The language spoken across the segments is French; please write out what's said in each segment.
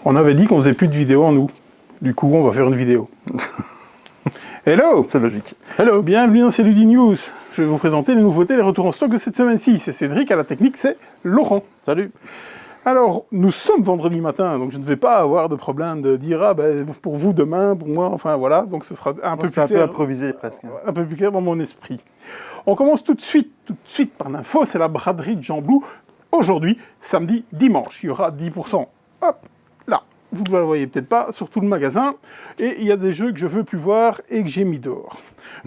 On avait dit qu'on faisait plus de vidéos en nous. Du coup, on va faire une vidéo. Hello! C'est logique. Hello! Bienvenue dans Celludi News. Je vais vous présenter les nouveautés et les retours en stock de cette semaine-ci. C'est Cédric, à la technique, c'est Laurent. Salut. Alors, nous sommes vendredi matin, donc je ne vais pas avoir de problème de dire « Ah, ben, pour vous demain, pour moi, enfin voilà ». Donc ce sera un peu plus clair. C'est un peu improvisé presque. Un peu plus clair dans mon esprit. On commence tout de suite par l'info, c'est la braderie de Jean Blou. Aujourd'hui, samedi, dimanche, il y aura 10%. Hop, là, vous ne le voyez peut-être pas, sur tout le magasin. Et il y a des jeux que je veux plus voir et que j'ai mis dehors.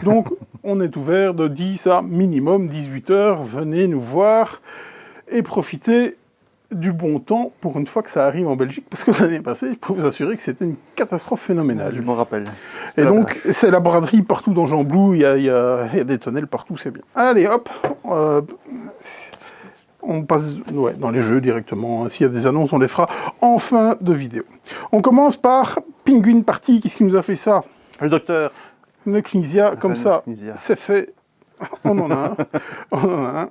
Donc, on est ouvert de 10 à minimum 18 heures. Venez nous voir et profitez du bon temps pour une fois que ça arrive en Belgique, parce que l'année passée, je peux vous assurer que c'était une catastrophe phénoménale. Je me rappelle. Et donc, c'est la braderie partout dans Jean Blou, il y a des tonnelles partout, c'est bien. Allez, hop, on passe dans les jeux directement. S'il y a des annonces, on les fera en fin de vidéo. On commence par Penguin Party. Qu'est-ce qui nous a fait ça? Le docteur. Le Knizia, comme ça, c'est fait. On en a un. On en a un.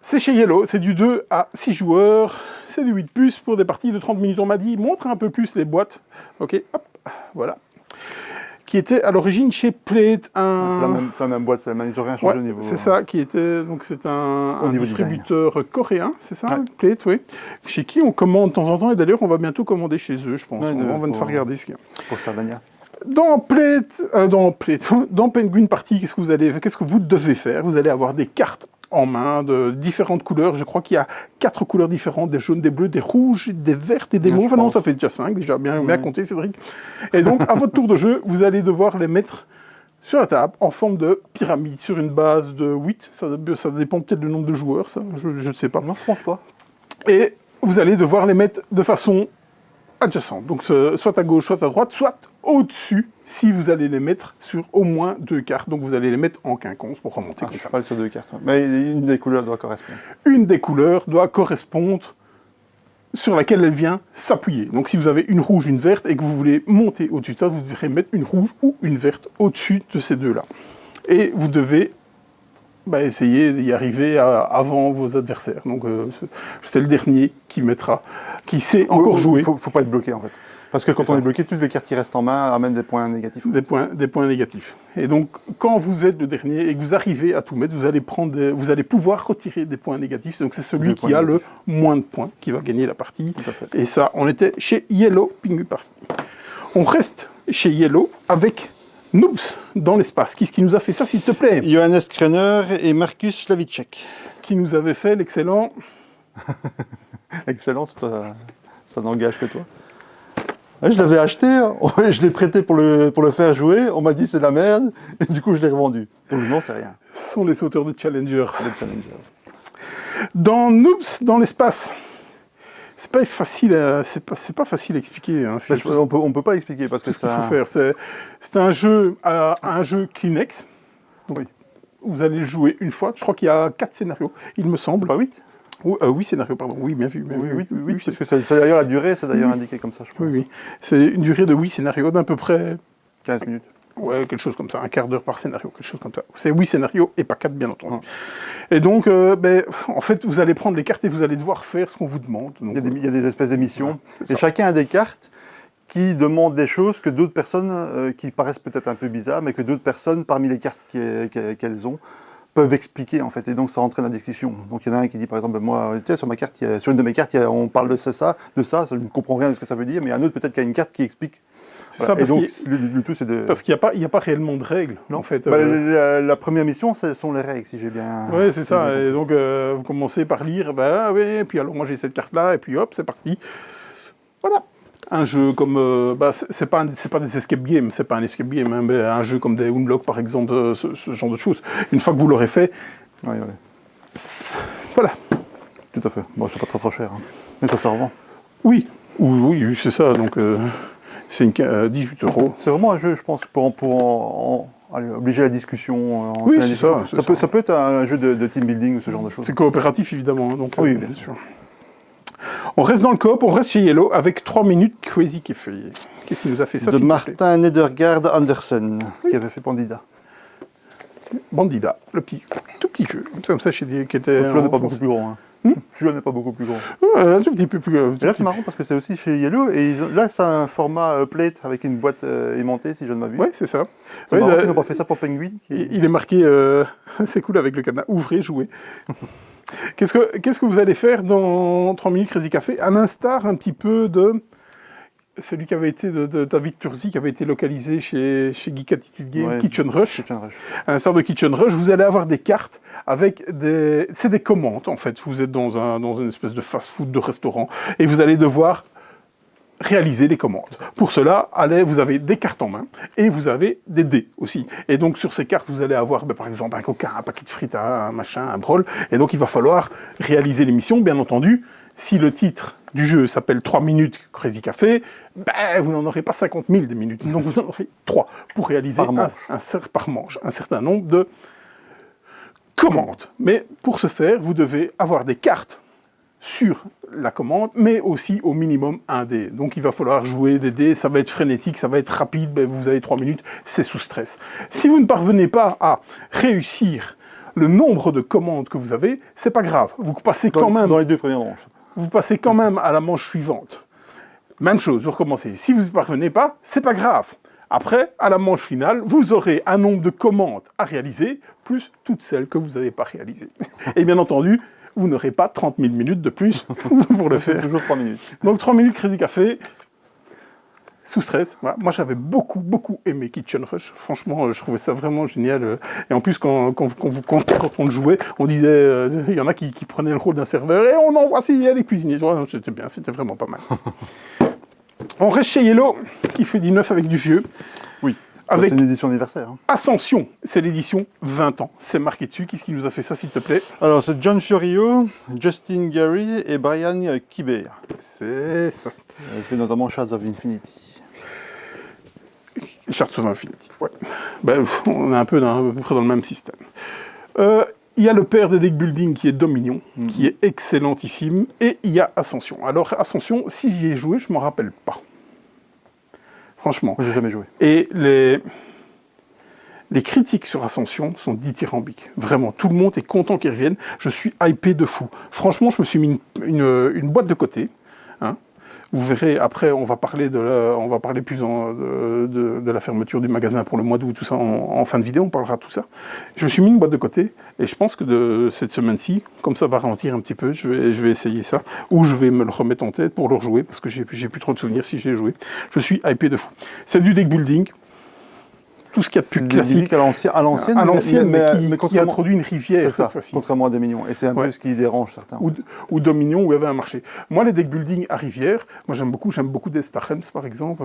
C'est chez Yellow, c'est du 2 à 6 joueurs, c'est du 8 puces pour des parties de 30 minutes. On m'a dit, montre un peu plus les boîtes. Ok, hop, voilà. Qui était à l'origine chez Plate. C'est la même boîte, ils n'ont rien changé au niveau. C'est ça, qui était. Donc c'est un distributeur coréen, c'est ça, ouais. Plate, oui. Chez qui on commande de temps en temps, et d'ailleurs on va bientôt commander chez eux, je pense. Ouais, on va nous faire regarder ce qu'il y a. Pour Sardania. Dans Penguin Party, qu'est-ce que vous devez faire? Vous allez avoir des cartes en main de différentes couleurs. Je crois qu'il y a 4 couleurs différentes, des jaunes, des bleus, des rouges, des vertes et des mauves. Non, ça fait déjà 5, déjà bien compté, Cédric. Et donc, à votre tour de jeu, vous allez devoir les mettre sur la table, en forme de pyramide, sur une base de 8. Ça dépend peut-être du nombre de joueurs, ça, je ne sais pas. Non, je pense pas. Et vous allez devoir les mettre de façon adjacente, donc soit à gauche, soit à droite, soit au-dessus, si vous allez les mettre sur au moins 2 cartes. Donc vous allez les mettre en quinconce pour remonter comme ça. Pas sur 2 cartes, mais une des couleurs doit correspondre. Une des couleurs doit correspondre sur laquelle elle vient s'appuyer. Donc si vous avez une rouge, une verte, et que vous voulez monter au-dessus de ça, vous devrez mettre une rouge ou une verte au-dessus de ces deux-là. Et vous devez essayer d'y arriver avant vos adversaires. Donc c'est le dernier qui sait encore jouer. Faut pas être bloqué en fait. Parce que quand on est bloqué, toutes les cartes qui restent en main amènent des points négatifs. Des points négatifs. Et donc, quand vous êtes le dernier et que vous arrivez à tout mettre, vous allez pouvoir retirer des points négatifs. Donc, c'est celui qui a le moins de points qui va gagner la partie. Tout à fait. Et ça, on était chez Yellow Penguin Party. On reste chez Yellow avec Noobs dans l'espace. Qui est-ce qui nous a fait ça, s'il te plaît? Johannes Krenner et Markus Lavicek. Qui nous avait fait l'excellent... Excellent, ça n'engage que toi. Je l'avais acheté, je l'ai prêté pour le faire jouer, on m'a dit c'est de la merde, et du coup je l'ai revendu. Donc non, c'est rien. Ce sont les sauteurs de Challengers. Dans Noobs dans l'espace, c'est pas facile à expliquer. Hein, on peut pas expliquer parce que ça... faut faire. C'est un jeu Kleenex. Donc, oui. Vous allez le jouer une fois. Je crois qu'il y a 4 scénarios, il me semble. C'est pas 8 8 scénarios, pardon. Oui, bien vu. Oui, parce que c'est d'ailleurs la durée, c'est d'ailleurs indiqué comme ça, je pense. Oui. C'est une durée de 8 scénarios d'à peu près... 15 minutes. Ouais, quelque chose comme ça, un quart d'heure par scénario, quelque chose comme ça. C'est 8 scénarios et pas 4, bien entendu. Et donc, en fait, vous allez prendre les cartes et vous allez devoir faire ce qu'on vous demande. Donc, il y a des espèces d'émissions, et chacun a des cartes qui demandent des choses que d'autres personnes, qui paraissent peut-être un peu bizarres, mais que d'autres personnes, parmi les cartes qu'elles ont, peuvent expliquer en fait, et donc ça entraîne la discussion. Donc il y en a un qui dit par exemple, moi, tu sais, sur une de mes cartes, on parle de ça, je ne comprends rien de ce que ça veut dire, mais un autre peut-être qui a une carte qui explique. Voilà. Et donc le tout c'est de... Parce qu'il n'y a pas réellement de règles, non, en fait. La première mission, ce sont les règles, si j'ai bien... Oui, c'est ça, et donc vous commencez par lire, et puis alors moi j'ai cette carte-là, et puis hop, c'est parti. Voilà. Un jeu comme... c'est pas des escape games, c'est pas un escape game, hein, mais un jeu comme des Unlock, par exemple, ce genre de choses. Une fois que vous l'aurez fait... Oui. Voilà. Tout à fait. Bon, c'est pas trop cher. Hein. Et ça se revend. Oui, c'est ça, donc... c'est 18 €. C'est vraiment un jeu, je pense, pour obliger la discussion. Oui, c'est ça. Ça peut être un jeu de team building ou ce genre de choses. C'est coopératif, évidemment. Donc, oui, bien sûr. On reste dans le coop, on reste chez Yellow avec 3 minutes Crazy qui est feuillé. Qu'est-ce qui nous a fait ça? De Martin Nedergaard Andersen, qui avait fait Bandida. Bandida, tout petit jeu. Comme ça, qui était... Le flot n'est pas beaucoup plus grand. Hein. Celui-là n'est pas beaucoup plus grand. Un tout petit peu plus. Et là, c'est marrant parce que c'est aussi chez Yellow. Et là, c'est un format plate avec une boîte aimantée, si je ne m'abuse. Oui, c'est ça. C'est marrant qu'ils n'ont pas fait ça pour Penguin. Il est marqué, c'est cool avec le cadenas, ouvrez, jouez. Qu'est-ce que vous allez faire dans 3 minutes Crazy Café? À l'instar un petit peu de celui qui avait été de David Turzi, qui avait été localisé chez Geek Attitude Game, Ouais, Kitchen Rush. Kitchen Rush. À l'instar de Kitchen Rush, vous allez avoir des cartes avec des... C'est des commandes, en fait. Vous êtes dans une espèce de fast-food, de restaurant, et vous allez devoir réaliser les commandes. Pour cela, vous avez des cartes en main, et vous avez des dés aussi. Et donc, sur ces cartes, vous allez avoir, par exemple, un coca, un paquet de frites, un machin, un brol, et donc il va falloir réaliser les missions, bien entendu. Si le titre du jeu s'appelle 3 minutes Crazy Café, vous n'en aurez pas 50 000 des minutes. Donc vous en aurez 3 pour réaliser par manche un certain nombre de commandes. Mais pour ce faire, vous devez avoir des cartes sur la commande, mais aussi au minimum un dé. Donc il va falloir jouer des dés, ça va être frénétique, ça va être rapide, vous avez 3 minutes, c'est sous stress. Si vous ne parvenez pas à réussir le nombre de commandes que vous avez, c'est pas grave. Vous passez quand même... Dans les 2 premières manches. Vous passez quand même à la manche suivante. Même chose, vous recommencez. Si vous n'y parvenez pas, c'est pas grave. Après, à la manche finale, vous aurez un nombre de commandes à réaliser, plus toutes celles que vous n'avez pas réalisées. Et bien entendu, vous n'aurez pas 30 000 minutes de plus pour le faire. Toujours 3 minutes. Donc 3 minutes Crazy Café, sous stress. Voilà. Moi, j'avais beaucoup aimé Kitchen Rush. Franchement, je trouvais ça vraiment génial. Et en plus, quand on le jouait, on disait, il y en a qui prenaient le rôle d'un serveur et on envoie les cuisiniers. Voilà, c'était bien, c'était vraiment pas mal. On reste chez Yellow, qui fait du neuf avec du vieux. Oui, avec c'est une édition anniversaire. Hein. Ascension, c'est l'édition 20 ans. C'est marqué dessus. Qu'est-ce qui nous a fait ça, s'il te plaît? Alors, c'est John Fiorio, Justin Gary et Brian Kiber. C'est ça. Il fait notamment Shards of Infinity. Shards of Infinity, ouais. On est à peu près dans le même système. Il y a le père des deck building qui est Dominion, qui est excellentissime, et il y a Ascension. Alors Ascension, si j'y ai joué, je ne m'en rappelle pas. Franchement. Moi, j'ai jamais joué. Et les critiques sur Ascension sont dithyrambiques. Vraiment, tout le monde est content qu'ils reviennent. Je suis hypé de fou. Franchement, je me suis mis une boîte de côté. Hein. Vous verrez, après, on va parler plus de la fermeture du magasin pour le mois d'août, tout ça, en fin de vidéo, on parlera de tout ça. Je me suis mis une boîte de côté, et je pense que de cette semaine-ci, comme ça va ralentir un petit peu, je vais essayer ça, ou je vais me le remettre en tête pour le rejouer, parce que j'ai plus trop de souvenirs si je l'ai joué. Je suis hypé de fou. C'est du deck building, tout ce qu'il y a de plus classique. À l'ancienne, mais qui introduit une rivière cette fois-ci. Contrairement à Dominion. Et c'est un peu ce qui dérange certains. Ou Dominion, où il y avait un marché. Moi, les deck building à rivière, moi j'aime beaucoup des Stachems, par exemple.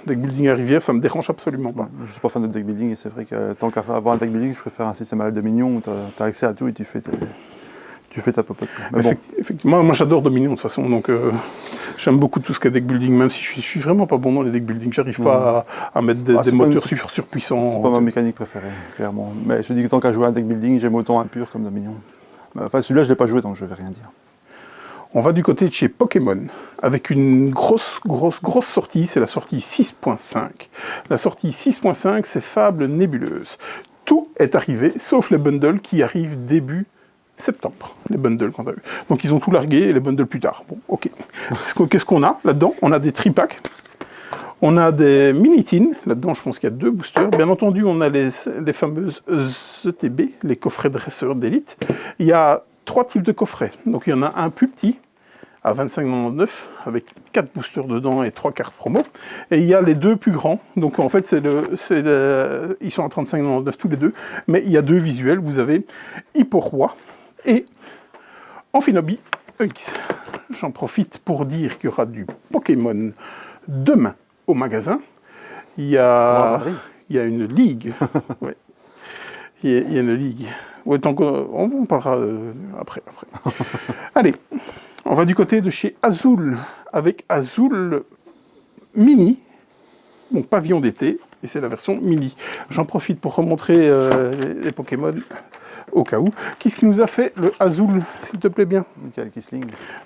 Deck building à rivière, ça me dérange absolument pas. Je suis pas fan de deck building, et c'est vrai que tant qu'à avoir un deck building, je préfère un système à la Dominion où tu as accès à tout et tu fais ta popote. Effectivement, moi j'adore Dominion de toute façon, donc j'aime beaucoup tout ce qui est deck building, même si je suis vraiment pas bon dans les deck building, j'arrive pas à mettre des moteurs surpuissants. C'est pas ma mécanique préférée, clairement. Mais je dis que tant qu'à jouer à un deck building, j'aime autant impur comme Dominion. Enfin, celui-là je l'ai pas joué, donc je vais rien dire. On va du côté de chez Pokémon, avec une grosse sortie, c'est la sortie 6.5. La sortie 6.5, c'est Fable Nébuleuse. Tout est arrivé, sauf les bundles qui arrivent début septembre, les bundles qu'on a eu. Donc ils ont tout largué et les bundles plus tard. Bon, ok. Qu'est-ce qu'on a là-dedans? On a des tripacks, on a des mini-tins, là-dedans je pense qu'il y a 2 boosters. Bien entendu, on a les fameuses ETB, les coffrets dresseurs d'élite. Il y a 3 types de coffrets. Donc il y en a un plus petit, à 25,99, avec 4 boosters dedans et 3 cartes promo. Et il y a les 2 plus grands. Donc en fait, ils sont à 35,99 tous les 2. Mais il y a 2 visuels. Vous avez Hipporoi et Amphinobi EX. J'en profite pour dire qu'il y aura du Pokémon demain au magasin. Il y a une ligue. Ouais. Il y a une ligue. Ouais, on parlera après. Allez, on va du côté de chez Azul, avec Azul Mini, donc pavillon d'été, et c'est la version Mini. J'en profite pour remontrer les Pokémon au cas où. Qu'est-ce qui nous a fait le Azul, s'il te plaît bien?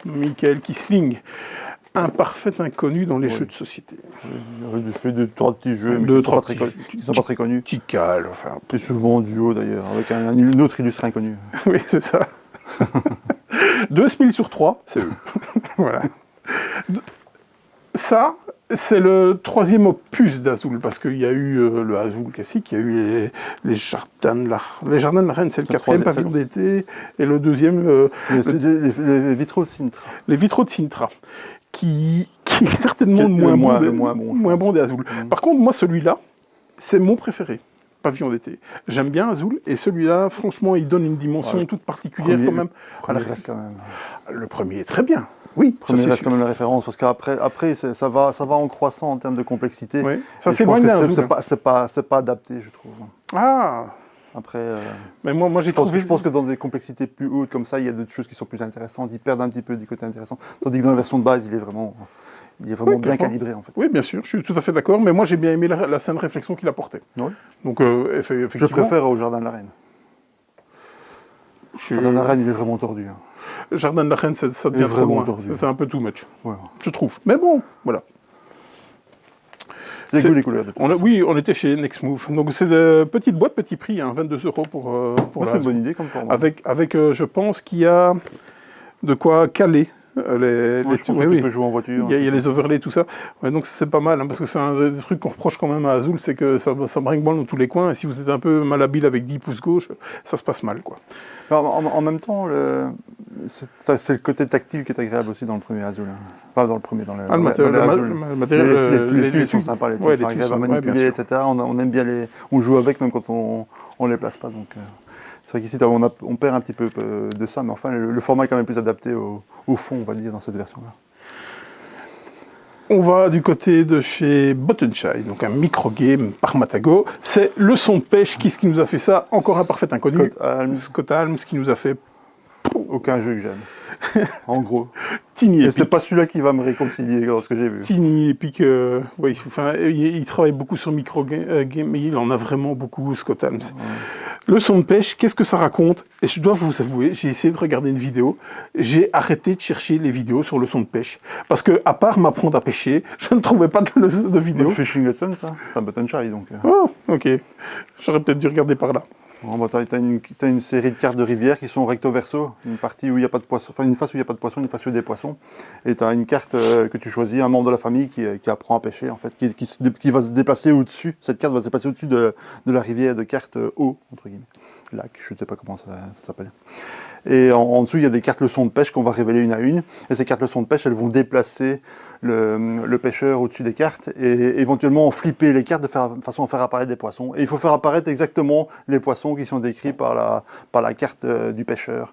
Michael Kisling. Un parfait inconnu dans les jeux de société. Il fait 2-3 petits jeux, mais qui ne sont pas très connus. Tical, enfin. Et souvent en duo d'ailleurs, avec un autre illustré inconnu. Oui, c'est ça. 2 spills sur 3, c'est eux. Voilà. Ça, c'est le 3e opus d'Azul, parce qu'il y a eu le Azul classique, il y a eu les Jardins de la Reine, c'est le 4e pavillon d'été, et le 2e... les vitraux de Sintra. Les vitraux de Sintra, qui est certainement le moins bon des Azul. Par contre, moi, celui-là, c'est mon préféré. Pavillon d'été. J'aime bien Azul, et celui-là, franchement, il donne une dimension toute particulière quand même. Reste quand même. Le premier est très bien. Oui, le premier reste quand même la référence, parce qu'après ça va en croissant en termes de complexité. Oui. Ça s'éloigne d'un Azul. C'est pas adapté, je trouve. Ah. Après, mais moi j'ai trouvé... Je pense que dans des complexités plus hautes comme ça, il y a d'autres choses qui sont plus intéressantes. Ils perdent un petit peu du côté intéressant. Tandis que dans la version de base, il est vraiment bien calibré en fait. Oui, bien sûr, je suis tout à fait d'accord, mais moi j'ai bien aimé la scène réflexion qu'il apportait. Oui. Donc, effectivement... Je préfère au Jardin de la Reine. Le Jardin de la Reine, il est vraiment tordu. Hein. Jardin de la Reine, ça devient vraiment trop loin. C'est un peu too much, je trouve. Mais bon, voilà. Les couleurs. Oui, on était chez Next Move. Donc c'est de petite boîte, petit prix, hein, 22 € pour c'est une bonne idée comme format. Avec je pense qu'il y a de quoi caler. Je pense que tu peux jouer en voiture. Il y a les overlays, tout ça. Ouais, donc c'est pas mal, hein, parce que c'est un des trucs qu'on reproche quand même à Azul, c'est que ça brinque-balle dans tous les coins, et si vous êtes un peu malhabile avec 10 pouces gauche, ça se passe mal, quoi. En même temps, c'est le côté tactile qui est agréable aussi dans le premier Azul. Hein. Pas dans le premier, dans le matériel. Les tuiles sont sympas, les tuiles sont agréables à manipuler, etc. On aime bien on joue avec même quand on les place pas. Donc, c'est vrai qu'ici on perd un petit peu de ça, mais enfin le format est quand même plus adapté au fond, on va dire, dans cette version-là. On va du côté de chez Bottenscheid, donc un micro-game par Matago. C'est le son de pêche qui nous a fait ça, encore un parfait inconnu. Scott Alms qui nous a fait... Aucun jeu que j'aime, en gros. Tiny et c'est pas celui-là qui va me réconcilier dans ce que j'ai vu. Tiny Epic, il travaille beaucoup sur micro-game, mais il en a vraiment beaucoup, Scott Alms. Ouais. Le son de pêche, qu'est-ce que ça raconte? Et je dois vous avouer, j'ai essayé de regarder une vidéo, j'ai arrêté de chercher les vidéos sur le son de pêche. Parce que, à part m'apprendre à pêcher, je ne trouvais pas de vidéo. Le Fishing Lesson, ça, c'est un Bottenscheid, donc. Oh, ok. J'aurais peut-être dû regarder par là. Bon, bah, t'as une série de cartes de rivière qui sont recto verso, une partie où il n'y a pas de poisson, enfin une face où il n'y a pas de poisson, une face où il y a des poissons, et tu as une carte que tu choisis, un membre de la famille qui apprend à pêcher en fait, qui va se déplacer au-dessus, cette carte va se déplacer au-dessus de la rivière de cartes eau, entre guillemets, lac, je ne sais pas comment ça s'appelle. Et en dessous, il y a des cartes leçons de pêche qu'on va révéler une à une. Et ces cartes leçons de pêche, elles vont déplacer le pêcheur au-dessus des cartes et éventuellement flipper les cartes de façon à faire apparaître des poissons. Et il faut faire apparaître exactement les poissons qui sont décrits par la carte du pêcheur.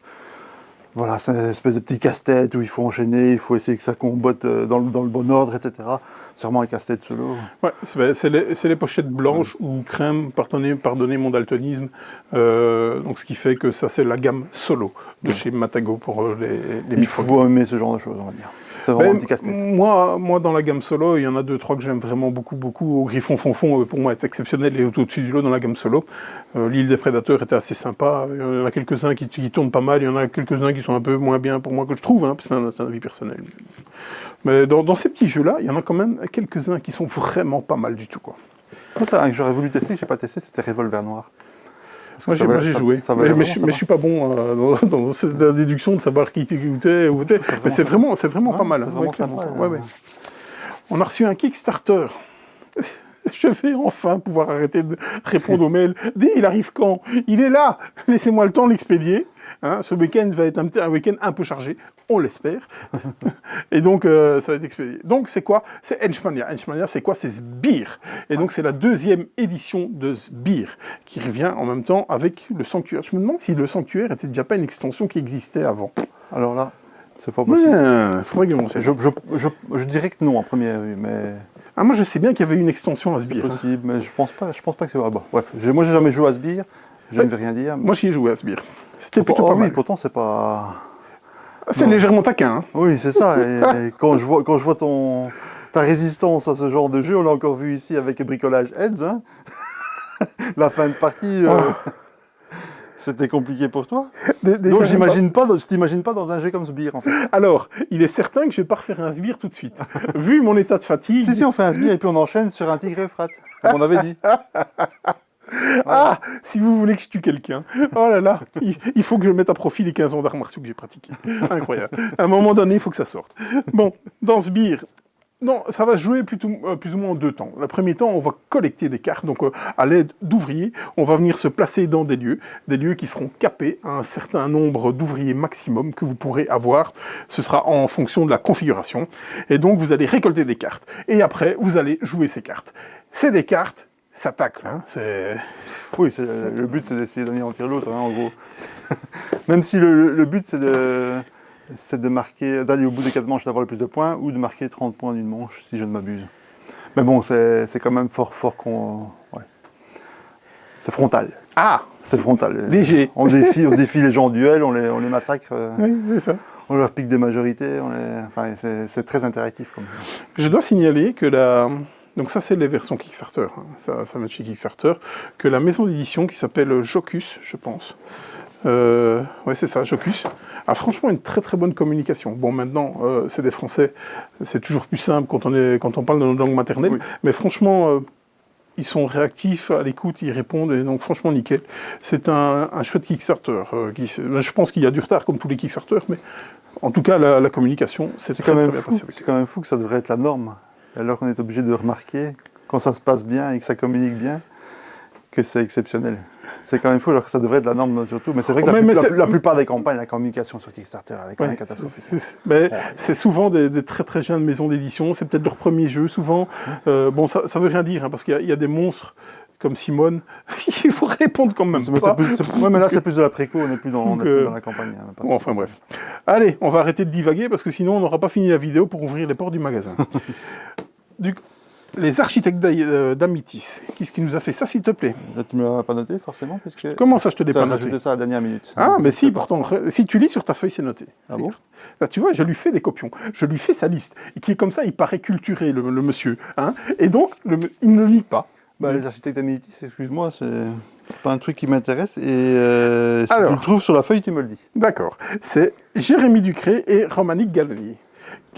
Voilà, c'est une espèce de petit casse-tête où il faut enchaîner, il faut essayer que ça combotte dans le bon ordre, etc. C'est vraiment un casse-tête solo. Ouais, c'est les pochettes blanches ou crème, pardonnez mon daltonisme. Donc ce qui fait que ça, c'est la gamme solo de chez Matago pour les Il faut aimer ce genre de choses, on va dire. C'est vraiment un petit casse-tête. Moi, dans la gamme solo, il y en a 2-3 que j'aime vraiment beaucoup. Au Griffon Fonfon, pour moi, est exceptionnel et au-dessus du lot dans la gamme solo. L'île des Prédateurs était assez sympa. Il y en a quelques-uns qui tournent pas mal. Il y en a quelques-uns qui sont un peu moins bien pour moi que je trouve. Hein, c'est un avis personnel. Mais dans ces petits jeux-là, il y en a quand même quelques-uns qui sont vraiment pas mal du tout, quoi. Moi, ça, que j'aurais voulu tester, que j'ai pas testé, c'était Revolver Noir. Moi, j'ai joué, mais je suis pas bon dans la déduction de savoir qui était. Mais c'est vraiment pas mal. C'est vraiment sympa. Ouais. On a reçu un Kickstarter. Je vais enfin pouvoir arrêter de répondre aux mails. Il arrive quand? Il est là. Laissez-moi le temps de l'expédier. Hein, ce week-end va être un week-end un peu chargé, on l'espère. Et donc, ça va être expédié. Donc, c'est quoi? C'est Henchmania. Henchmania, c'est quoi? C'est Sbire. Et donc, c'est la 2e édition de Sbire, qui revient en même temps avec le Sanctuaire. Je me demande si le Sanctuaire était déjà pas une extension qui existait avant. Alors là, c'est fort possible. Faudrait que je dirais que non, à première vue, mais... Ah, moi, je sais bien qu'il y avait une extension à Sbire. C'est possible, mais je pense pas que c'est... Ah, bon, bref, moi, j'ai jamais joué à Sbire. Je ne vais rien dire. Moi, j'y ai joué à Sbire. C'était plutôt pas mal. Oui, pourtant, c'est pas... C'est légèrement taquin. Hein. Oui, c'est ça. Et quand je vois ta résistance à ce genre de jeu, on l'a encore vu ici avec Bricolage Heads. Hein. La fin de partie, c'était compliqué pour toi. Donc, je t'imagine pas dans un jeu comme Sbire, en fait. Alors, il est certain que je ne vais pas refaire un Sbire tout de suite. Vu mon état de fatigue... Si, on fait un Sbire et puis on enchaîne sur un Tigre Euphrate, comme on avait dit. Ah, si vous voulez que je tue quelqu'un. Oh là là, il faut que je mette à profit les 15 ans d'arts martiaux que j'ai pratiqués. Incroyable. À un moment donné, il faut que ça sorte. Bon, dans ce beer, non, ça va se jouer plus ou moins en 2 temps. Le premier temps, on va collecter des cartes, donc à l'aide d'ouvriers, on va venir se placer dans des lieux qui seront capés à un certain nombre d'ouvriers maximum que vous pourrez avoir. Ce sera en fonction de la configuration. Et donc, vous allez récolter des cartes. Et après, vous allez jouer ces cartes. C'est des cartes, ça tacle. Hein, Oui, le but c'est d'essayer d'anéantir l'autre, hein, en gros. Même si le but c'est de marquer, d'aller au bout des 4 manches, d'avoir le plus de points, ou de marquer 30 points d'une manche, si je ne m'abuse. Mais bon, c'est quand même fort ouais. C'est frontal. Ah, c'est frontal. Léger. On défie les gens en duel, on les massacre. Oui, c'est ça. On leur pique des majorités. Enfin, c'est très interactif. Comme ça. Je dois signaler que donc ça, c'est les versions Kickstarter. Hein. Ça va être chez Kickstarter. Que la maison d'édition qui s'appelle Jocus, je pense. Ouais, c'est ça, Jocus. A franchement une très très bonne communication. Bon, maintenant, c'est des Français. C'est toujours plus simple quand on parle de notre langue maternelle. Oui. Mais franchement, ils sont réactifs, à l'écoute, ils répondent. Et donc, franchement, nickel. C'est un chouette Kickstarter. Je pense qu'il y a du retard, comme tous les Kickstarter. Mais en tout cas, la communication, c'est très bien passé. C'est quand même fou que ça devrait être la norme. Alors qu'on est obligé de remarquer, quand ça se passe bien et que ça communique bien, que c'est exceptionnel. C'est quand même fou, alors que ça devrait être la norme surtout. Mais c'est vrai que la plupart des campagnes, la communication sur Kickstarter, elle est quand même catastrophique. C'est souvent des très très jeunes maisons d'édition, c'est peut-être leur premier jeu, souvent. Bon, ça veut rien dire, hein, parce qu'il y a des monstres comme Simone, il faut répondre quand même pas. Mais là, c'est plus de la préco, on n'est plus dans la campagne. Hein, bon, enfin bref. Allez, on va arrêter de divaguer, parce que sinon, on n'aura pas fini la vidéo pour ouvrir les portes du magasin. Les architectes d'Amitis, qu'est-ce qui nous a fait ça, s'il te plaît? Là, tu ne me l'as pas noté, forcément, puisque... Comment ça, je te l'ai pas noté? J'ai ajouté ça à la dernière minute. Ah, mais si, pourtant, si tu lis sur ta feuille, c'est noté. Ah bon? Là, tu vois, je lui fais des copions, je lui fais sa liste, et qui est comme ça, il paraît culturé, le monsieur. Hein, et donc, il ne lit pas. Bah, les architectes d'Amitis, excuse-moi, c'est pas un truc qui m'intéresse, et si tu le trouves sur la feuille, tu me le dis. D'accord. C'est Jérémy Ducré et Romaric Galloni.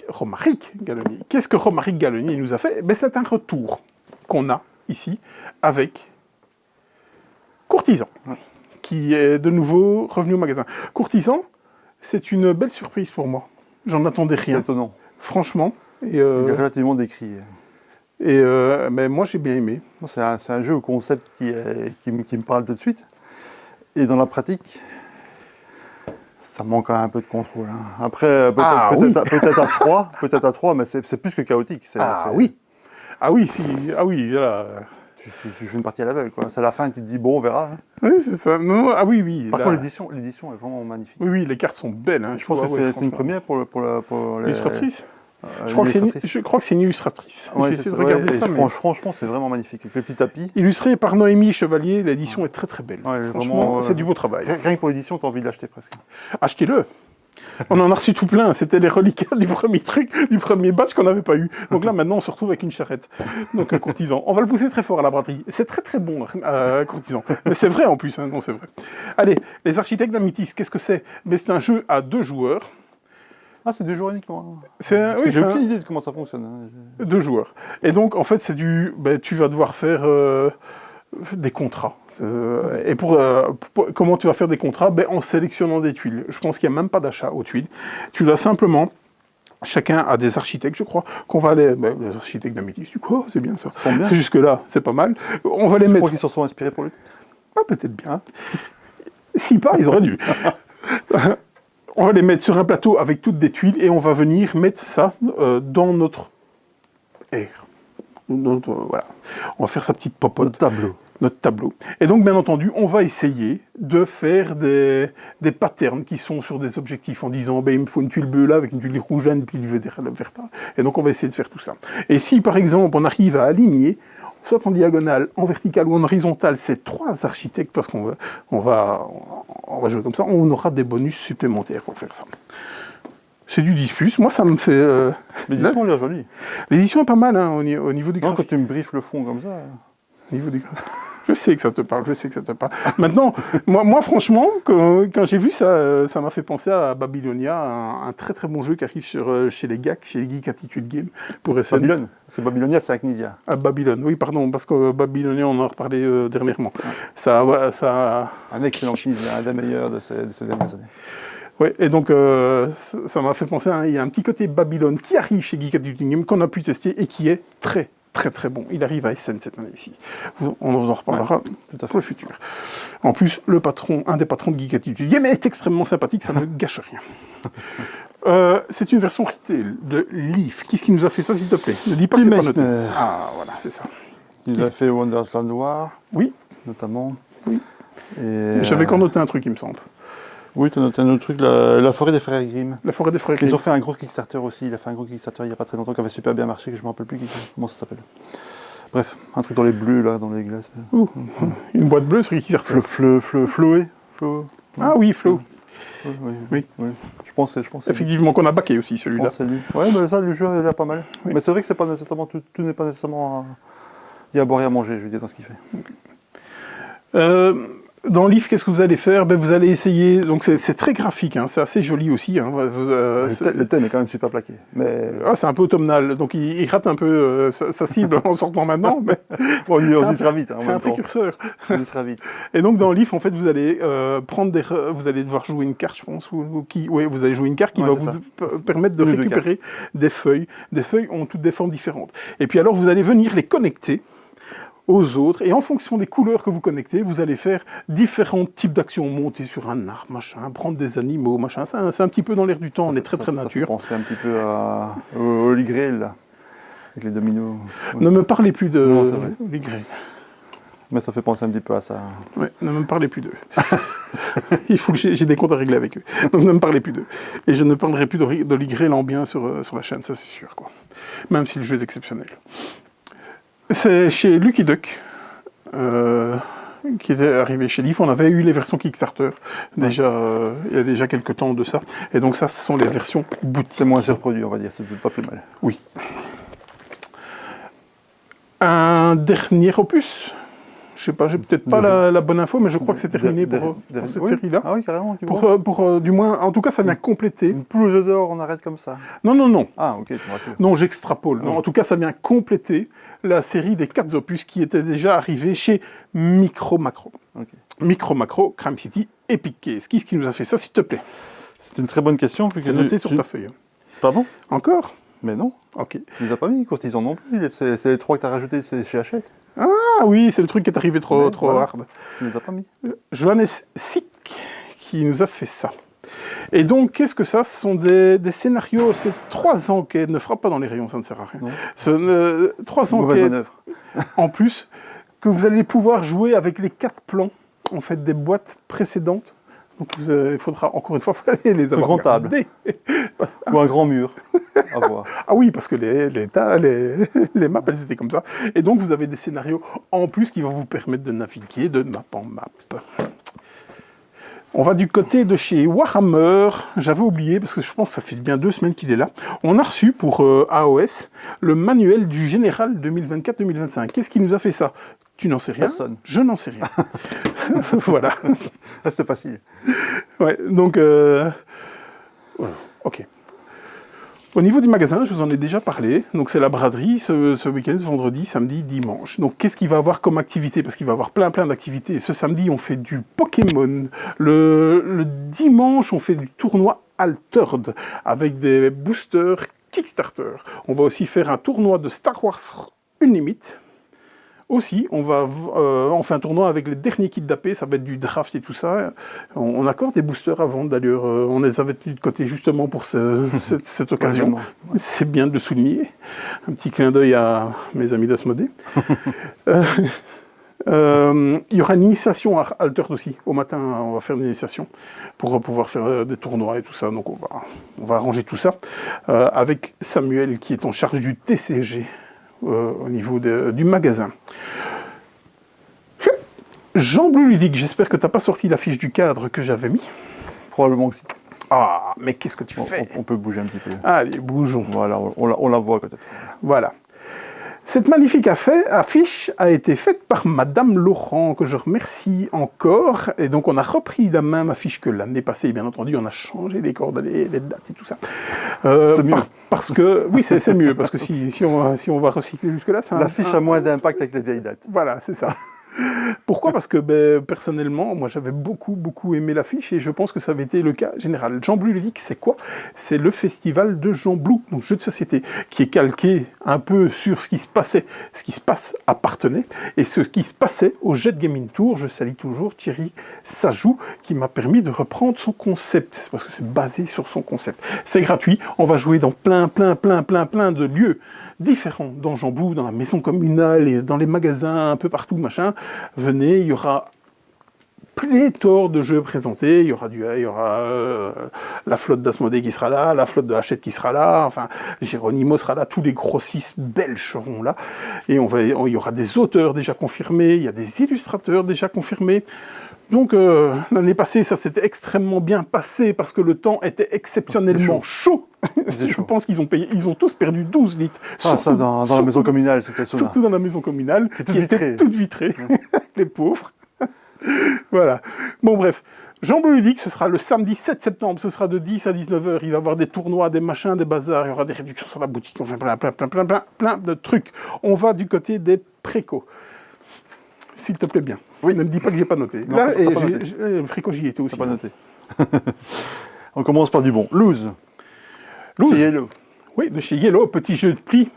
Romaric Galloni. Qu'est-ce que Romaric Galloni nous a fait? Ben, c'est un retour qu'on a ici avec Courtisan, qui est de nouveau revenu au magasin. Courtisan, c'est une belle surprise pour moi. J'en attendais rien. C'est étonnant. Franchement. Il est relativement décrit. Mais moi, j'ai bien aimé. C'est un jeu au concept qui me parle tout de suite. Et dans la pratique, ça manque quand même un peu de contrôle. Hein. Après, peut-être à 3, mais c'est plus que chaotique. Oui. Ah oui, là... Tu fais une partie à l'aveugle, quoi. C'est à la fin, tu te dis, bon, on verra. Hein. Oui, c'est ça. Non, ah oui. Par contre, l'édition est vraiment magnifique. Oui, les cartes sont belles. Hein. Je pense que c'est une première pour les... Illustratrice. Je crois que c'est une illustratrice. Ouais, j'ai essayé de regarder ça. Franchement, c'est vraiment magnifique. Avec le petit tapis. Illustré par Noémie Chevalier, l'édition est très très belle. Ouais, franchement, c'est du beau travail. Rien que pour l'édition, tu as envie de l'acheter presque. Achetez-le. On en a reçu tout plein. C'était les reliquats du premier batch qu'on n'avait pas eu. Donc là, maintenant, on se retrouve avec une charrette. Donc, Courtisan. On va le pousser très fort à la braderie. C'est très très bon, Courtisan. Mais c'est vrai en plus. Hein. Non, c'est vrai. Allez, les architectes d'Amitis, qu'est-ce que c'est? C'est un jeu à 2 joueurs. Ah, c'est 2 joueurs uniquement. Oui, j'ai aucune idée de comment ça fonctionne. Hein. 2 joueurs. Et donc, en fait, c'est tu vas devoir faire des contrats. Et comment tu vas faire des contrats? En sélectionnant des tuiles. Je pense qu'il n'y a même pas d'achat aux tuiles. Tu dois simplement... Chacun a des architectes, je crois, qu'on va aller... les architectes d'Amitis, tu crois? C'est bien ça. Jusque-là, c'est pas mal. On va les mettre... Je crois qu'ils s'en sont inspirés pour le titre. Ah, peut-être bien. Si pas, ils auraient dû. On va les mettre sur un plateau avec toutes des tuiles et on va venir mettre ça dans notre air. Voilà. On va faire sa petite popote. Notre tableau. Et donc, bien entendu, on va essayer de faire des patterns qui sont sur des objectifs en disant il me faut une tuile bleue là avec une tuile rouge là, une tuile verte là. Et donc, on va essayer de faire tout ça. Et si, par exemple, on arrive à aligner, soit en diagonale, en verticale ou en horizontale, ces 3 architectes, parce qu'on va jouer comme ça, on aura des bonus supplémentaires pour faire ça. C'est du 10+, moi ça me fait... L'édition a l'air jolie. L'édition est pas mal hein, au niveau du graphique. Quand tu me briefes le fond comme ça... Au niveau du graphe. Je sais que ça te parle, je sais que ça te parle. Maintenant, moi franchement, quand j'ai vu ça, ça m'a fait penser à Babylonia, un très très bon jeu qui arrive chez les GAC, chez les Geek Attitude Game, pour SN. Babylone. Parce que Babylonia, c'est avec Nidia. À Babylone, oui, pardon, parce que Babylonia, on en a reparlé dernièrement. Ça, ouais, ça... Un excellent Knizia, un des meilleurs de ces dernières années. Ouais, et donc ça m'a fait penser, il y a un petit côté Babylone qui arrive chez Geek Attitude Game, qu'on a pu tester et qui est très très très bon. Il arrive à SN cette année ici. On vous en reparlera tout à fait au futur. En plus, un des patrons de Geek Attitude Game est extrêmement sympathique, ça ne gâche rien. C'est une version retail de Leaf. Qui est-ce qui nous a fait ça, s'il te plaît? Ne dis pas que c'est pas noté. Ah, voilà, c'est ça. Il a fait Wonderland Noir. Oui. Notamment. Oui. Et j'avais encore noté un truc, il me semble. Oui, tu as noté un autre truc, la forêt des frères Grimm. La forêt des frères Grimm. Ils ont fait un gros Kickstarter aussi. Il a fait un gros Kickstarter il n'y a pas très longtemps qui avait super bien marché, que je ne me rappelle plus comment ça s'appelle. Bref, un truc dans les bleus, là, dans les glaces. Une boîte bleue sur Kickstarter. Floé. Ah oui, Flo. Oui. Je pense. Effectivement, qu'on a backé aussi, celui-là. C'est lui. Ouais, mais ça, le jeu a l'air pas mal. Oui. Mais c'est vrai que c'est pas nécessairement tout n'est pas nécessairement. Il y a à boire et à manger, je veux dire, dans ce qu'il fait. Dans Leaf, qu'est-ce que vous allez faire? Vous allez essayer. Donc c'est très graphique, hein, c'est assez joli aussi. Hein. Le thème est quand même super plaqué. Mais... c'est un peu automnal, donc il rate un peu sa cible en sortant maintenant. Mais bon, on y sera vite. Hein, c'est un précurseur. On y sera vite. Et donc dans Leaf, en fait, vous allez vous allez devoir jouer une carte, je pense. Oui, vous allez jouer une carte qui va vous permettre de récupérer des feuilles. Des feuilles ont toutes des formes différentes. Et puis alors, vous allez venir les connecter aux autres, et en fonction des couleurs que vous connectez, vous allez faire différents types d'actions, monter sur un arbre, machin, prendre des animaux, machin, c'est un petit peu dans l'air du temps, on est très nature. Ça fait penser un petit peu au Holy Grail, là, avec les dominos. Ne me parlez plus de Holy Grail. Mais ça fait penser un petit peu à ça. Ouais, ne me parlez plus d'eux. Il faut que j'ai des comptes à régler avec eux. Donc ne me parlez plus d'eux. Et je ne parlerai plus d'Holy Grail en bien sur la chaîne, ça c'est sûr, quoi. Même si le jeu est exceptionnel. C'est chez Lucky Duck, qui est arrivé chez Leaf. On avait eu les versions Kickstarter, déjà, il y a déjà quelques temps de ça. Et donc ça, ce sont les versions boutiques. C'est moins surproduit, on va dire, c'est pas plus mal. Oui. Un dernier opus. Je sais pas, j'ai peut-être pas la bonne info, mais je crois que c'est terminé pour cette série-là. Ah oui, carrément. Du moins, en tout cas, ça vient compléter. Une poule aux œufs d'or, on arrête comme ça. Non. Ah, ok, tu me rassures. Non, j'extrapole. En tout cas, ça vient compléter la série des 4 opus qui étaient déjà arrivés chez Micro Macro. Okay. Micro Macro, Crime City, Epic Case. Qui est-ce qui nous a fait ça, s'il te plaît? C'est une très bonne question. C'est noté sur ta feuille. Pardon? Encore? Mais non. Ok. Tu les as pas mis, Courtisan non plus. C'est les 3 que tu as rajoutés chez Hachette. Ah oui, c'est le truc qui est arrivé trop hard. Tu les as pas mis. Johannes Sick qui nous a fait ça. Et donc, qu'est-ce que ça? Ce sont des scénarios, c'est 3 enquêtes, ne frappe pas dans les rayons, ça ne sert à rien. 3 enquêtes, en plus, que vous allez pouvoir jouer avec les 4 plans, en fait, des boîtes précédentes. Donc, il faudra, encore une fois, les avoir gardés. Ou un grand mur, à voir. Ah oui, parce que les maps, elles étaient comme ça. Et donc, vous avez des scénarios en plus qui vont vous permettre de naviguer de map en map. On va du côté de chez Warhammer. J'avais oublié, parce que je pense que ça fait bien 2 semaines qu'il est là. On a reçu pour AOS le manuel du général 2024-2025. Qu'est-ce qui nous a fait ça? Tu n'en sais rien? Personne. Je n'en sais rien. Voilà. C'est facile. Ouais, donc... ok. Au niveau du magasin, je vous en ai déjà parlé. Donc c'est la braderie ce week-end, vendredi, samedi, dimanche. Donc qu'est-ce qu'il va avoir comme activité? Parce qu'il va avoir plein d'activités. Ce samedi, on fait du Pokémon. Le dimanche, on fait du tournoi Altered avec des boosters Kickstarter. On va aussi faire un tournoi de Star Wars Unlimited. Aussi, on fait un tournoi avec les derniers kits d'AP, ça va être du draft et tout ça. On accorde des boosters à vendre, d'ailleurs. On les avait mis de côté justement pour cette occasion. C'est bien de le souligner. Un petit clin d'œil à mes amis d'Asmodée. Il y aura une initiation à Altered aussi. Au matin, on va faire une initiation pour pouvoir faire des tournois et tout ça. Donc on va arranger tout ça avec Samuel qui est en charge du TCG. Au niveau du magasin. Jean Bleu Ludique, j'espère que tu n'as pas sorti la fiche du cadre que j'avais mis. Probablement que si. Ah, mais qu'est-ce que tu fais? On peut bouger un petit peu. Allez, bougeons. Voilà, on la voit peut-être. Voilà. Cette magnifique affiche a été faite par Madame Laurent, que je remercie encore. Et donc, on a repris la même affiche que l'année passée. Bien entendu, on a changé les coordonnées, les dates et tout ça. C'est mieux. Parce que, oui, c'est mieux. Parce que si on va recycler jusque-là, ça... L'affiche a moins d'impact avec les vieilles dates. Voilà, c'est ça. Pourquoi? Parce que personnellement, moi j'avais beaucoup aimé l'affiche et je pense que ça avait été le cas général. Jamblou Ludique, c'est quoi? C'est le festival de Jamblou, donc jeu de société, qui est calqué un peu sur ce qui se passait, ce qui se passe à Parthenay et ce qui se passait au Jet Gaming Tour. Je salue toujours Thierry Sajou qui m'a permis de reprendre son concept, c'est parce que c'est basé sur son concept. C'est gratuit, on va jouer dans plein de lieux différents, dans Jamblou, dans la maison communale et dans les magasins un peu partout, machin. Venez, il y aura pléthore de jeux présentés, il y aura la flotte d'Asmodée qui sera là, la flotte de Hachette qui sera là, enfin, Géronimo sera là, tous les grossistes belges seront là, et il y aura des auteurs déjà confirmés, il y a des illustrateurs déjà confirmés. Donc l'année passée, ça s'était extrêmement bien passé parce que le temps était exceptionnellement chaud. Je pense qu'ils ont tous perdu 12 litres. Ah, ça, dans la maison communale, c'était ça. Surtout dans la maison communale, qui était toute vitrée. Les pauvres. Voilà. Bon, bref. Jamblou Ludique, ce sera le samedi 7 septembre, ce sera de 10 à 19h. Il va y avoir des tournois, des machins, des bazars, il y aura des réductions sur la boutique, on fait plein de trucs. On va du côté des précos. S'il te plaît bien. Oui. Ne me dis pas que j'ai pas noté. Non, là, t'as pas noté. Le préco, j'y étais aussi. T'as pas noté. On commence par du bon. Loose. Loose. Yellow. Oui, de chez Yellow, petit jeu de pli.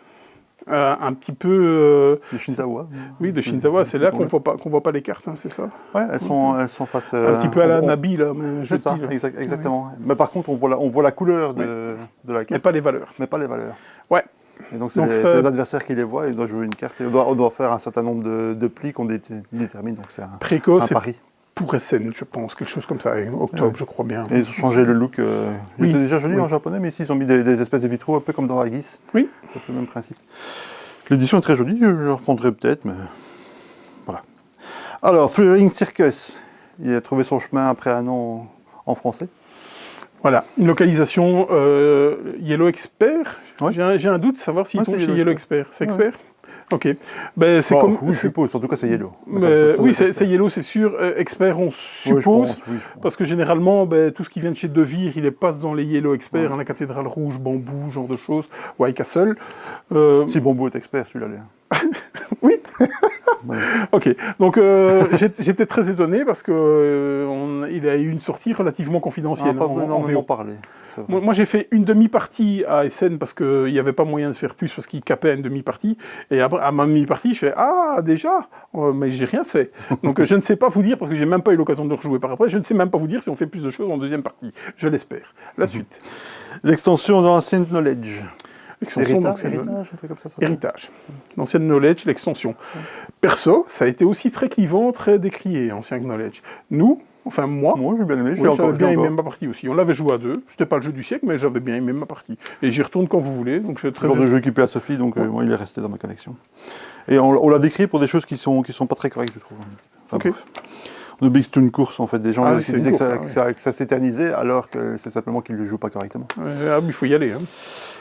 Un petit peu... De Shinzawa. Oui, de Shinzawa, c'est là qu'on voit pas les cartes, hein, c'est ça? Ouais, elles sont face... un petit peu à la Nabi, là. C'est ça, exactement. Ouais. Mais par contre, on voit la couleur de la carte. Mais pas les valeurs. Mais pas les valeurs. Ouais. Et donc, c'est les adversaires qui les voient, ils doivent jouer une carte. Et on doit faire un certain nombre de plis qu'on détermine. Donc, c'est un pari. Pour Essen, je pense, quelque chose comme ça, octobre, je crois bien. Et ils ont changé le look. Il était déjà joli en japonais, mais ici, ils ont mis des espèces de vitraux, un peu comme dans Agis. Oui. C'est un peu le même principe. L'édition est très jolie, je la reprendrai peut-être, mais voilà. Alors, Fluring Circus, il a trouvé son chemin après un an en français. Voilà, une localisation Yellow Expert. Ouais. J'ai un doute de savoir s'ils sont chez Yellow Expert. C'est Expert? Ouais. Ok. Ben, c'est Oui, je suppose. En tout cas, c'est Yellow. Oui, c'est Yellow, c'est sûr. Expert, on suppose. Oui, je pense. Parce que généralement, tout ce qui vient de chez De Vere, il les passe dans les Yellow Experts, la cathédrale rouge, bambou, genre de choses. White Castle. Si Bambou est expert, celui-là. Oui. Ouais. Ok. Donc, j'étais très étonné parce qu'il a eu une sortie relativement confidentielle. Pas énormément parlé. Moi, j'ai fait une demi-partie à Essen parce qu'il n'y avait pas moyen de faire plus parce qu'il capait à une demi-partie. Et après, à ma demi-partie, je fais « Ah, déjà mais j'ai rien fait. » Donc, je ne sais pas vous dire, parce que j'ai même pas eu l'occasion de rejouer par après, je ne sais même pas vous dire si on fait plus de choses en deuxième partie. Je l'espère. La suite. L'extension d'Ancient Knowledge. Héritage. L'ancien Knowledge, l'extension. Perso, ça a été aussi très clivant, très décrié, Ancien Knowledge. Nous, enfin moi, j'ai bien aimé. J'avais bien aimé ma partie aussi. On l'avait joué à deux. C'était pas le jeu du siècle, mais j'avais bien aimé ma partie. Et j'y retourne quand vous voulez. Donc c'est le genre de jeu qui plaît à Sophie, donc moi il est resté dans ma collection. Et on l'a décrit pour des choses qui sont pas très correctes, je trouve. Enfin, ok. On oublie que c'est une course en fait. Des gens qui disaient que ça s'éternisait alors que c'est simplement qu'ils ne le jouent pas correctement. Il faut y aller. Hein.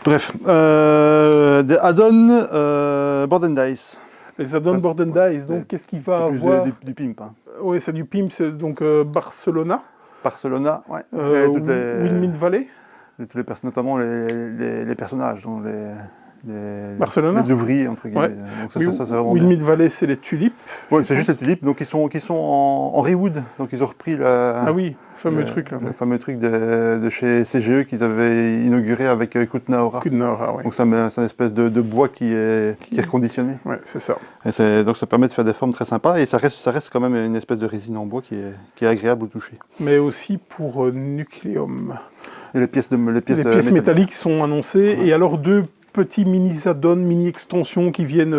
Bref, des add-ons Board and Dice. Les add-ons Board and Dice, donc qu'est-ce qu'il va avoir? Du pimp. Hein. Oui, c'est du pimp, c'est donc Barcelona. Barcelona, ouais. Windmill Valley. Tous les notamment les personnages, donc Barcelona. Les ouvriers, entre guillemets. Ouais. Donc ça, c'est vraiment Windmill Valley, c'est les tulipes. Oui, c'est juste les tulipes, donc qui sont en rewood. Donc ils ont repris le fameux truc là. Le fameux truc de chez CGE qu'ils avaient inauguré avec Kutnaora. Kutnaora, oui. Donc c'est une espèce de bois qui est reconditionné. Oui, c'est ça. Et donc ça permet de faire des formes très sympas et ça reste quand même une espèce de résine en bois qui est agréable au toucher. Mais aussi pour Nucleum. Et les pièces métalliques sont annoncées, et alors deux petits mini-add-ons, mini-extensions qui viennent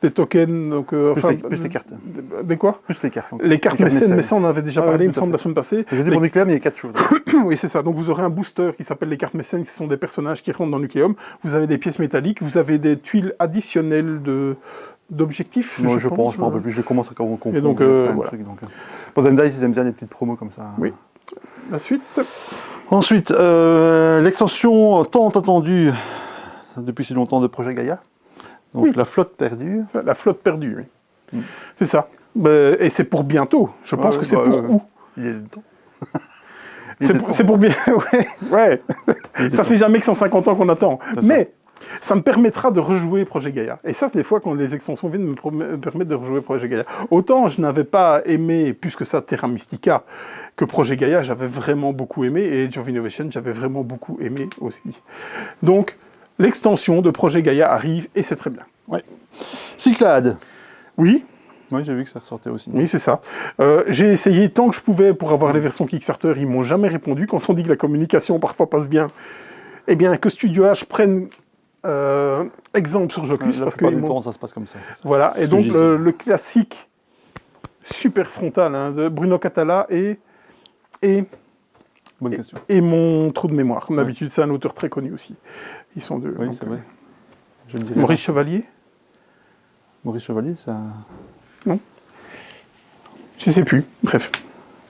des tokens. Donc, plus les cartes. Des quoi? Plus les cartes. Donc, les cartes mécènes, mais ça on en avait déjà parlé, il me semble, la semaine passée. Je dis pour Nucleum, il y a 4 choses. Oui, c'est ça. Donc vous aurez un booster qui s'appelle les cartes mécènes, qui sont des personnages qui rentrent dans Nucleum. Vous avez des pièces métalliques, vous avez des tuiles additionnelles d'objectifs. Non, je pense, je m'en rappelle plus, je commence à confondre. Et donc, voilà. Pour Zendai, ils aiment bien les petites promos comme ça. Oui. La suite. Ensuite, l'extension tant attendue depuis si longtemps de Projet Gaïa, Donc Oui. la flotte perdue. La flotte perdue, oui. Mm. C'est ça. Et c'est pour bientôt. Je pense que c'est pour où Il est dedans. C'est pour bien. Ouais. Ça fait jamais que 150 ans qu'on attend. Mais ça me permettra de rejouer Projet Gaïa. Et ça, c'est des fois quand les extensions viennent me permettre de rejouer Projet Gaïa. Autant je n'avais pas aimé plus que ça Terra Mystica que Projet Gaïa, j'avais vraiment beaucoup aimé. Et Age of Innovation, j'avais vraiment beaucoup aimé aussi. Donc, l'extension de Projet Gaïa arrive et c'est très bien. Ouais. Cyclades. Oui. Oui, j'ai vu que ça ressortait aussi. Oui, c'est ça. J'ai essayé tant que je pouvais pour avoir les versions Kickstarter. Ils m'ont jamais répondu. Quand on dit que la communication parfois passe bien, eh bien que Studio H prenne exemple sur Jocus. La parce plupart que du temps, ça se passe comme ça. Voilà. Et donc le classique super frontal de Bruno Catala Bonne question. et mon trou de mémoire. Comme d'habitude, c'est un auteur très connu aussi. Ils sont deux. Oui, c'est vrai. Je le dirais. Maurice Chevalier. Maurice Chevalier, ça. Non. Je sais plus. Bref.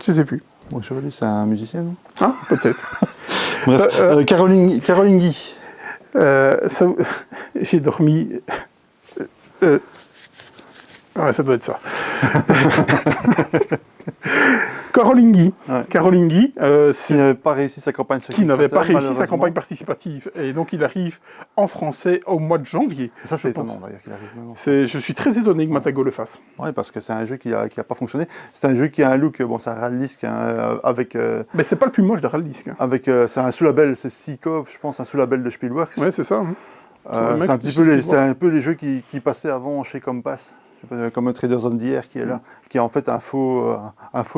Je sais plus. Maurice Chevalier, c'est un musicien, non? Ah, peut-être. Bref. Caroline Guy. J'ai dormi. Ouais, ça doit être ça. Caroline Guy. Ouais. Caroline Guy, Qui n'avait pas réussi sa campagne sur qui n'avait pas Kickstarter, réussi sa campagne participative. Et donc il arrive en français au mois de janvier. Ça, c'est je pense. étonnant d'ailleurs qu'il arrive maintenant. Je suis très étonné que Matago le fasse. Oui, parce que c'est un jeu qui a pas fonctionné. C'est un jeu qui a un look, bon, c'est un Raldisk avec. Mais c'est pas le plus moche de Raldisk. C'est un sous-label, c'est Seekov, je pense, un sous-label de Spielworks. Ouais, c'est ça. Hein. C'est un peu les jeux qui passaient avant chez Compass. Comme un Traders on the Air qui est là, qui est en fait un faux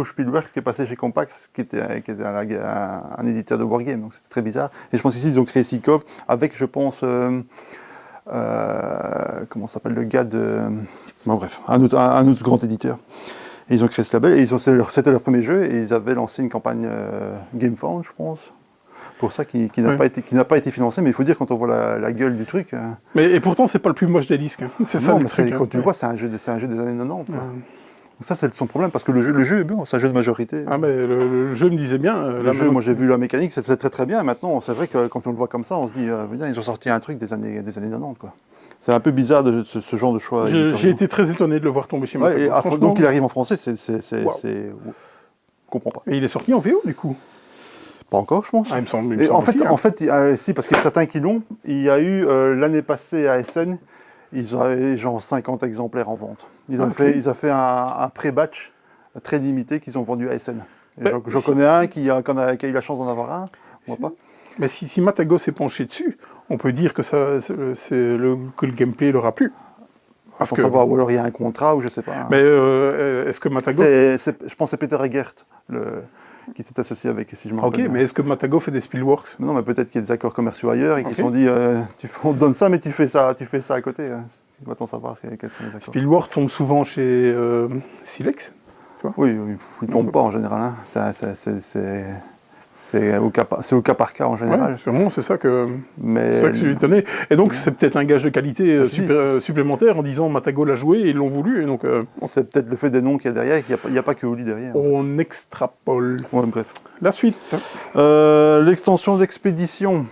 Spielworks qui est passé chez Compax, qui était un éditeur de wargame, donc c'était très bizarre. Et je pense qu'ici ils ont créé Seekov avec, je pense, comment s'appelle le gars de... Bon bref, un autre grand éditeur. Et ils ont créé ce label, et c'était leur premier jeu, et ils avaient lancé une campagne GameFound, je pense. Pour ça, qui n'a pas été financé, mais il faut dire quand on voit la gueule du truc. Et pourtant, c'est pas le plus moche des disques. Hein. C'est ça non, le mais truc. quand tu le vois, c'est un jeu des années 90. Donc ça, c'est son problème, parce que le jeu est bon, c'est un jeu de majorité. Ah, mais le jeu me disait bien. Le jeu, moi j'ai vu la mécanique, c'est très très bien. Maintenant, c'est vrai que quand on le voit comme ça, on se dit, ils ont sorti un truc des années 90. Quoi. C'est un peu bizarre ce genre de choix. J'ai été très étonné de le voir tomber chez moi. Donc il arrive en français, Wow. Je comprends pas. Et il est sorti en VO du coup. Pas encore, je pense. Ah, il me semble. En fait, si, parce qu'il y a certains qui l'ont. Il y a eu l'année passée à Essen, ils avaient genre 50 exemplaires en vente. Ils ont fait un pré-batch très limité qu'ils ont vendu à Essen. J'en connais un qui a eu la chance d'en avoir un, moi pas. Mais si Matago s'est penché dessus, on peut dire que que le gameplay l'aura plu. Sans savoir, ou alors il y a un contrat, ou je sais pas. Mais est-ce que Matago... Je pense que c'est Peter Egert qui était associé avec, si je me rappelle. Ok, mais est-ce que Matago fait des Spielworks? Non, mais peut-être qu'il y a des accords commerciaux ailleurs et qu'ils se sont dit, on te donne ça, mais tu fais ça à côté. Tu dois t'en savoir quels sont les accords. Spielworks tombe souvent chez Silex. Oui, ils ne tombent pas en général. Hein. C'est au cas par cas en général. Ouais, sûrement, c'est ça que je suis Mais étonné. Et donc, c'est peut-être un gage de qualité supplémentaire en disant Matago l'a joué et ils l'ont voulu. Et donc, c'est peut-être le fait des noms qu'il y a derrière, qu'il n'y a pas que Oli derrière. On extrapole. Ouais, bref. La suite. L'extension d'expédition.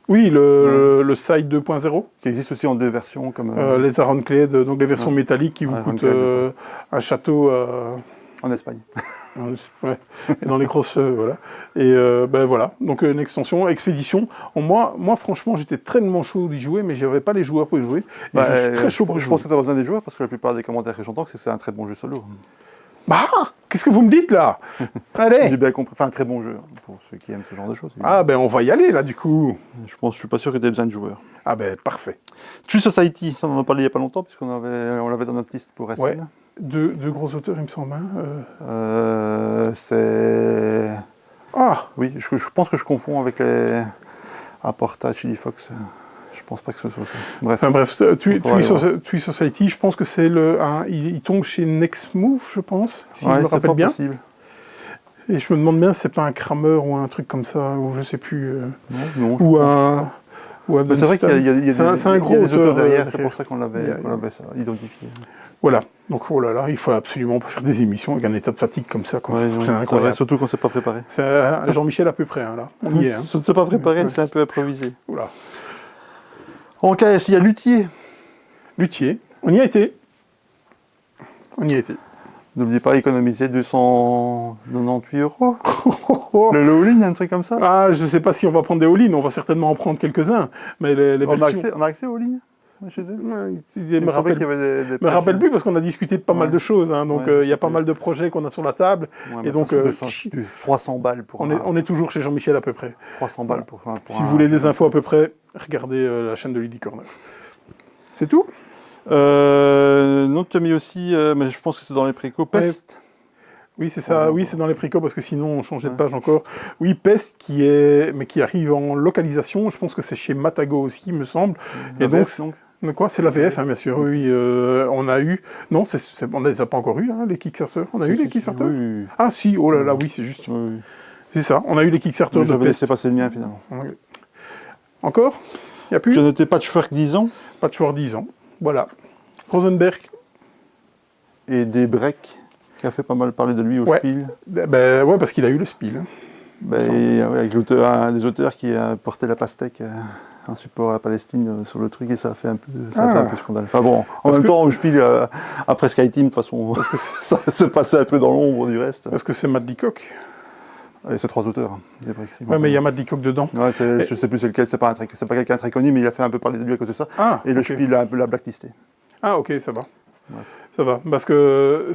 Oui, le Side 2.0. Qui existe aussi en deux versions. Comme, les Ironclad, donc les versions métalliques qui vous coûtent un château... en Espagne. Ouais. Et dans les grosses... voilà. Et voilà, donc une extension, expédition. Moi, franchement, j'étais tellement chaud d'y jouer, mais j'avais pas les joueurs pour y jouer. Et je suis très chaud pour y jouer. Je pense que tu as besoin des joueurs, parce que la plupart des commentaires que j'entends, c'est que c'est un très bon jeu solo. Bah, qu'est-ce que vous me dites là? Allez. J'ai bien compris. Enfin, un très bon jeu, pour ceux qui aiment ce genre de choses. Ah on va y aller là, du coup. Je suis pas sûr que tu aies besoin de joueurs. Ah parfait. Tree Society, ça on en a parlé il n'y a pas longtemps, puisqu'on l'avait dans notre liste pour SN. Ouais. Deux gros auteurs, il me semble. C'est... Ah. Oui, je pense que je confonds avec les Aporta, Chili Fox. Je pense pas que ce soit ça. Bref, Tree Society, je pense que c'est il tombe chez Next Move, je pense, si je me rappelle bien. Possible. Et je me demande bien si c'est pas un Kramer ou un truc comme ça, ou je sais plus. Non. C'est vrai qu'il y a des auteurs derrière, c'est pour ça qu'on l'avait identifié. Voilà, donc oh là là, il faut absolument pas faire des émissions avec un état de fatigue comme ça. Ouais, c'est incroyable. Surtout quand c'est pas préparé. Jean-Michel à peu près, là. On y est. Hein. C'est pas préparé, c'est un peu improvisé. Oula. En KS, il y a Luthier. Luthier, on y a été. On y a été. N'oubliez pas, économiser 298 €. Le all-in, un truc comme ça. Ah, je ne sais pas si on va prendre des all-in, on va certainement en prendre quelques-uns. Mais les versions... On a accès aux lignes chez eux. Ouais, Il me semblait qu'il y avait des me rappelle plus parce qu'on a discuté de pas mal de choses. Hein, donc il y a pas mal de projets qu'on a sur la table. Ouais, et donc 300 balles pour on est toujours chez Jean-Michel à peu près. 300 balles pour si vous voulez des infos à peu près, regardez la chaîne de Lydie Corner. C'est tout? Non, tu as mis aussi, mais je pense que c'est dans les précos, Pest. Oui, c'est ça. Oui, c'est dans les précos parce que sinon on changeait de page encore. Oui, Pest qui arrive en localisation. Je pense que c'est chez Matago aussi, il me semble. Et donc. Quoi? C'est la VF, hein, bien sûr. Oui, on a eu. Non, on ne les a pas encore eu, hein, les Kickstarter. On a eu les Kickstarter. Oui. Ah si, oh là là, oui, c'est juste. Oui. C'est ça. On a eu les Kickstarter de J'avais laissé passer le mien finalement. Encore? Il n'y a plus? Tu as noté Patchwork 10 ans. Patchwork 10 ans. Voilà. Rosenberg. Et Debrek, qui a fait pas mal parler de lui au Spiel. Ouais, parce qu'il a eu le Spiel. Avec l'auteur, un des auteurs qui a porté la pastèque. Un support à Palestine sur le truc et ça a fait un peu scandale. Enfin bon, en même temps, je pile après SkyTeam, de toute façon, ça s'est passé un peu dans l'ombre du reste. Est-ce que c'est Matt Leacock? Et c'est 3 auteurs. Oui, mais il y a Matt Leacock dedans. Ouais, je sais plus c'est lequel, c'est pas quelqu'un très connu, mais il a fait un peu parler de lui à cause de ça. Et le Spiel a un peu la blacklisté. Ah ok, ça va. Ouais. Ça va, parce que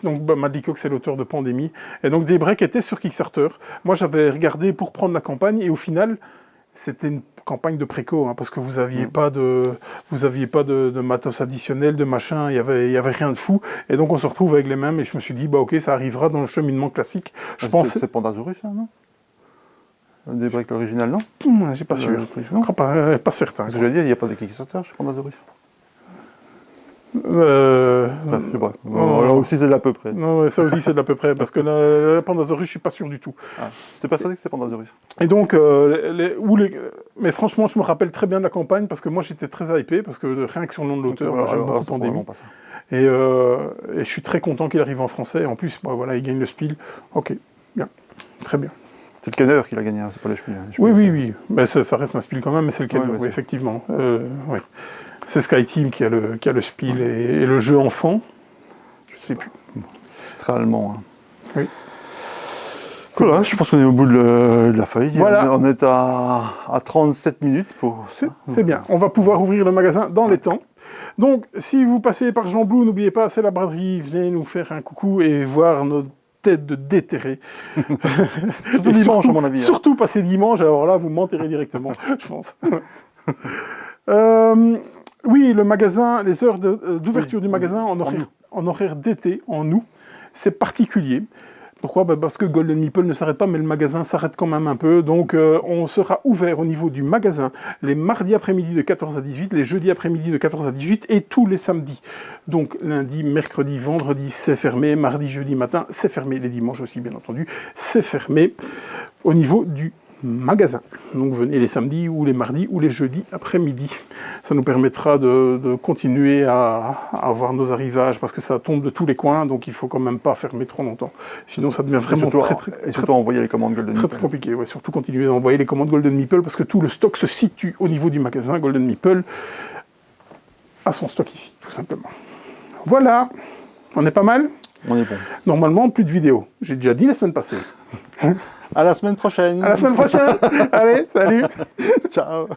donc Matt Leacock, c'est l'auteur de Pandémie. Et donc Daybreak était sur Kickstarter. Moi, j'avais regardé pour prendre la campagne et au final, c'était une campagne de préco, hein, parce que vous n'aviez pas de matos additionnel, de machin, il y avait rien de fou. Et donc on se retrouve avec les mêmes et je me suis dit, bah ok, ça arrivera dans le cheminement classique. Je pense. C'est Pandasaurus, hein, non? Des breaks original, non? Je suis pas sûr. Je crois pas certain. Ce que je veux dire, il n'y a pas de Kickstarter chez Pandasaurus. Là aussi, c'est de l'à peu près. Non, ça aussi, c'est de l'à peu près, parce que la Pandasaurus, je suis pas sûr du tout. J'étais persuadé que c'était Pandasaurus. Et donc, mais franchement, je me rappelle très bien de la campagne, parce que moi, j'étais très hypé, parce que rien que sur le nom de l'auteur, j'aime beaucoup Pandémie. Et je suis très content qu'il arrive en français. En plus, voilà, il gagne le Spiel. Ok, bien, très bien. C'est le Kenner qui l'a gagné, hein, c'est pas le Spiel. Oui. Mais ça reste un Spiel quand même, mais c'est le Kenner, oui, effectivement. Oui. C'est SkyTeam qui a le Spiel et le jeu enfant. Je sais plus. C'est très allemand. Hein. Oui. Voilà, je pense qu'on est au bout de la feuille. Voilà. On est à 37 minutes pour ça. C'est bien. On va pouvoir ouvrir le magasin dans les temps. Donc, si vous passez par Jean Blou, n'oubliez pas, c'est la braderie. Venez nous faire un coucou et voir notre tête de déterré. Surtout dimanche, à mon avis. Surtout passer dimanche, alors là, vous m'enterrez directement, je pense. Oui, le magasin, les heures d'ouverture du magasin en horaire d'été, en août, c'est particulier. Pourquoi? Parce que Golden Meeple ne s'arrête pas, mais le magasin s'arrête quand même un peu. Donc, on sera ouvert au niveau du magasin les mardis après-midi de 14 à 18, les jeudis après-midi de 14 à 18 et tous les samedis. Donc, lundi, mercredi, vendredi, c'est fermé. Mardi, jeudi matin, c'est fermé. Les dimanches aussi, bien entendu, c'est fermé au niveau du magasin. Donc venez les samedis ou les mardis ou les jeudis après-midi. Ça nous permettra de continuer à avoir nos arrivages parce que ça tombe de tous les coins, donc il faut quand même pas fermer trop longtemps. Sinon ça devient vraiment surtout envoyer les commandes Golden Meeple. Très compliqué, ouais, surtout continuer à envoyer les commandes Golden Meeple parce que tout le stock se situe au niveau du magasin. Golden Meeple a son stock ici, tout simplement. Voilà, on est pas mal. On est bon. Normalement, plus de vidéos. J'ai déjà dit la semaine passée. À la semaine prochaine. À la semaine prochaine. Allez, salut. Ciao.